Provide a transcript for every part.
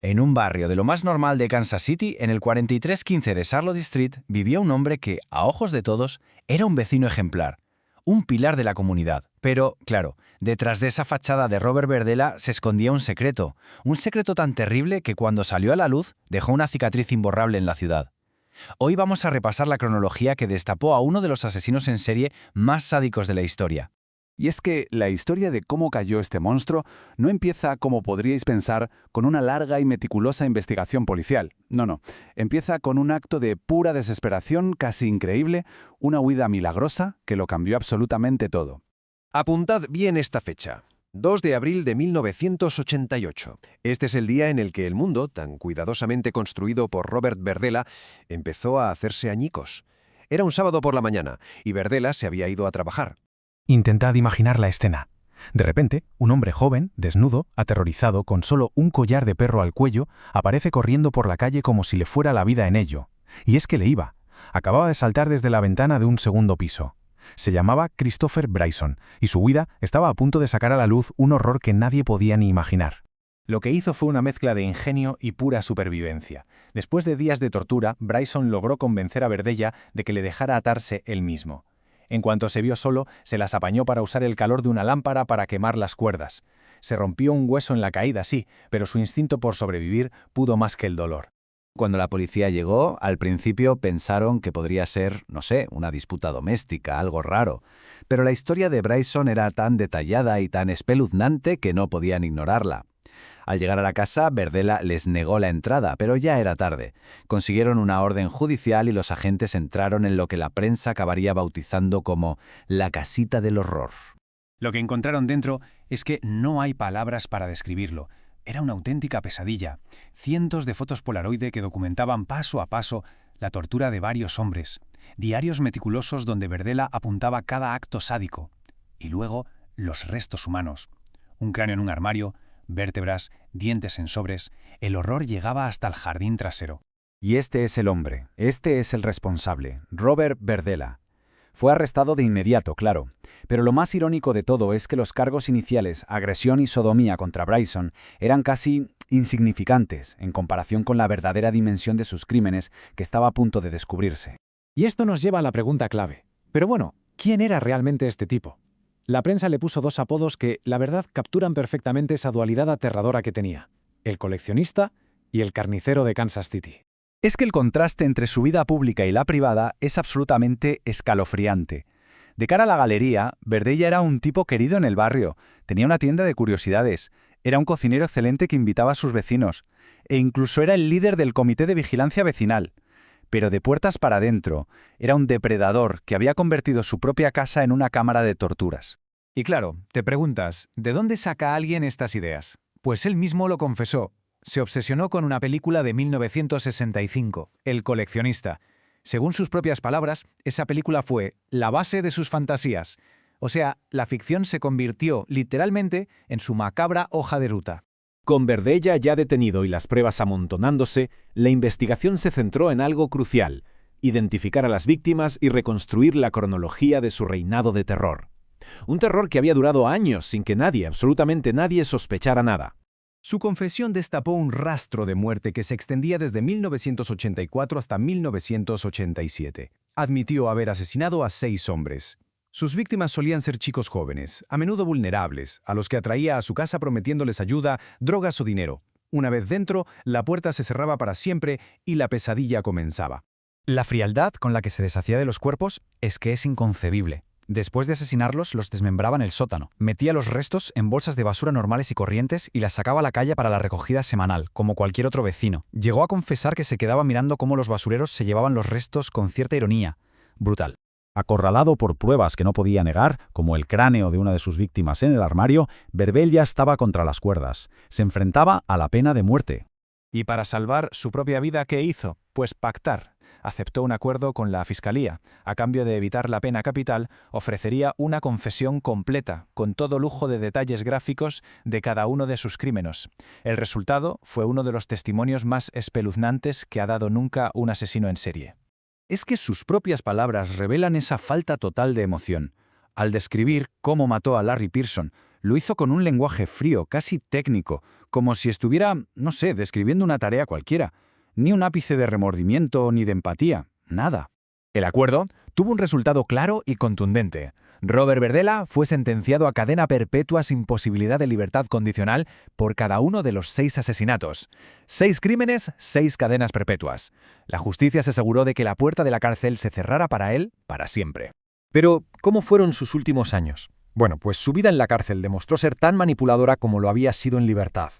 En un barrio de lo más normal de Kansas City, en el 4315 de Charlotte Street, vivía un hombre que, a ojos de todos, era un vecino ejemplar, un pilar de la comunidad. Pero, claro, detrás de esa fachada de Robert Verdela se escondía un secreto tan terrible que cuando salió a la luz dejó una cicatriz imborrable en la ciudad. Hoy vamos a repasar la cronología que destapó a uno de los asesinos en serie más sádicos de la historia. Y es que la historia de cómo cayó este monstruo no empieza, como podríais pensar, con una larga y meticulosa investigación policial. No. Empieza con un acto de pura desesperación casi increíble, una huida milagrosa que lo cambió absolutamente todo. Apuntad bien esta fecha. 2 de abril de 1988. Este es el día en el que el mundo, tan cuidadosamente construido por Robert Verdela, empezó a hacerse añicos. Era un sábado por la mañana y Verdela se había ido a trabajar. Intentad imaginar la escena. De repente, un hombre joven, desnudo, aterrorizado, con solo un collar de perro al cuello, aparece corriendo por la calle como si le fuera la vida en ello. Y es que le iba. Acababa de saltar desde la ventana de un segundo piso. Se llamaba Christopher Bryson, y su huida estaba a punto de sacar a la luz un horror que nadie podía ni imaginar. Lo que hizo fue una mezcla de ingenio y pura supervivencia. Después de días de tortura, Bryson logró convencer a Verdella de que le dejara atarse él mismo. En cuanto se vio solo, se las apañó para usar el calor de una lámpara para quemar las cuerdas. Se rompió un hueso en la caída, sí, pero su instinto por sobrevivir pudo más que el dolor. Cuando la policía llegó, al principio pensaron que podría ser, no sé, una disputa doméstica, algo raro. Pero la historia de Bryson era tan detallada y tan espeluznante que no podían ignorarla. Al llegar a la casa, Verdela les negó la entrada, pero ya era tarde. Consiguieron una orden judicial y los agentes entraron en lo que la prensa acabaría bautizando como la casita del horror. Lo que encontraron dentro es que no hay palabras para describirlo. Era una auténtica pesadilla. Cientos de fotos Polaroid que documentaban paso a paso la tortura de varios hombres. Diarios meticulosos donde Verdela apuntaba cada acto sádico. Y luego, los restos humanos. Un cráneo en un armario, vértebras, dientes en sobres, el horror llegaba hasta el jardín trasero. Y este es el hombre, este es el responsable, Robert Verdela. Fue arrestado de inmediato, claro, pero lo más irónico de todo es que los cargos iniciales, agresión y sodomía contra Bryson, eran casi insignificantes en comparación con la verdadera dimensión de sus crímenes que estaba a punto de descubrirse. Y esto nos lleva a la pregunta clave. Pero bueno, ¿quién era realmente este tipo? La prensa le puso dos apodos que, la verdad, capturan perfectamente esa dualidad aterradora que tenía: el coleccionista y el carnicero de Kansas City. Es que el contraste entre su vida pública y la privada es absolutamente escalofriante. De cara a la galería, Verdella era un tipo querido en el barrio, tenía una tienda de curiosidades, era un cocinero excelente que invitaba a sus vecinos, e incluso era el líder del comité de vigilancia vecinal. Pero de puertas para adentro, era un depredador que había convertido su propia casa en una cámara de torturas. Y claro, te preguntas, ¿de dónde saca alguien estas ideas? Pues él mismo lo confesó. Se obsesionó con una película de 1965, El coleccionista. Según sus propias palabras, esa película fue la base de sus fantasías. O sea, la ficción se convirtió, literalmente, en su macabra hoja de ruta. Con Verdella ya detenido y las pruebas amontonándose, la investigación se centró en algo crucial: identificar a las víctimas y reconstruir la cronología de su reinado de terror. Un terror que había durado años sin que nadie, absolutamente nadie, sospechara nada. Su confesión destapó un rastro de muerte que se extendía desde 1984 hasta 1987. Admitió haber asesinado a 6 hombres. Sus víctimas solían ser chicos jóvenes, a menudo vulnerables, a los que atraía a su casa prometiéndoles ayuda, drogas o dinero. Una vez dentro, la puerta se cerraba para siempre y la pesadilla comenzaba. La frialdad con la que se deshacía de los cuerpos es que es inconcebible. Después de asesinarlos, los desmembraba en el sótano. Metía los restos en bolsas de basura normales y corrientes y las sacaba a la calle para la recogida semanal, como cualquier otro vecino. Llegó a confesar que se quedaba mirando cómo los basureros se llevaban los restos con cierta ironía. Brutal. Acorralado por pruebas que no podía negar, como el cráneo de una de sus víctimas en el armario, Verdella estaba contra las cuerdas. Se enfrentaba a la pena de muerte. Y para salvar su propia vida, ¿qué hizo? Pues pactar. Aceptó un acuerdo con la fiscalía. A cambio de evitar la pena capital, ofrecería una confesión completa, con todo lujo de detalles gráficos de cada uno de sus crímenes. El resultado fue uno de los testimonios más espeluznantes que ha dado nunca un asesino en serie. Es que sus propias palabras revelan esa falta total de emoción. Al describir cómo mató a Larry Pearson, Lo hizo con un lenguaje frío, casi técnico, como si estuviera, no sé, describiendo una tarea cualquiera. Ni un ápice de remordimiento ni de empatía, nada. El acuerdo tuvo un resultado claro y contundente. Robert Verdela fue sentenciado a cadena perpetua sin posibilidad de libertad condicional por cada uno de los 6 asesinatos. 6 crímenes, 6 cadenas perpetuas. La justicia se aseguró de que la puerta de la cárcel se cerrara para él para siempre. Pero, ¿cómo fueron sus últimos años? Bueno, pues su vida en la cárcel demostró ser tan manipuladora como lo había sido en libertad.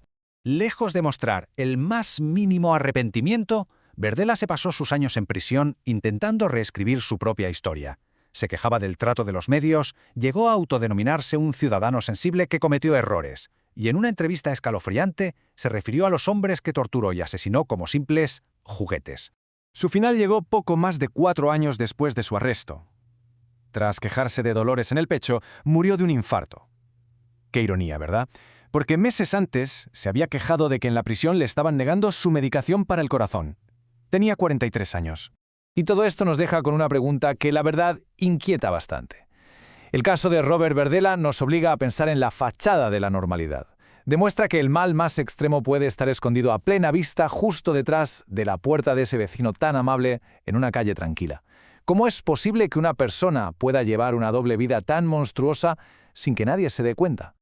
Lejos de mostrar el más mínimo arrepentimiento, Verdela se pasó sus años en prisión intentando reescribir su propia historia. Se quejaba del trato de los medios, llegó a autodenominarse un ciudadano sensible que cometió errores, y en una entrevista escalofriante se refirió a los hombres que torturó y asesinó como simples juguetes. Su final llegó poco más de 4 años después de su arresto. Tras quejarse de dolores en el pecho, murió de un infarto. Qué ironía, ¿verdad? Porque meses antes se había quejado de que en la prisión le estaban negando su medicación para el corazón. Tenía 43 años. Y todo esto nos deja con una pregunta que la verdad inquieta bastante. El caso de Robert Verdela nos obliga a pensar en la fachada de la normalidad. Demuestra que el mal más extremo puede estar escondido a plena vista justo detrás de la puerta de ese vecino tan amable en una calle tranquila. ¿Cómo es posible que una persona pueda llevar una doble vida tan monstruosa sin que nadie se dé cuenta?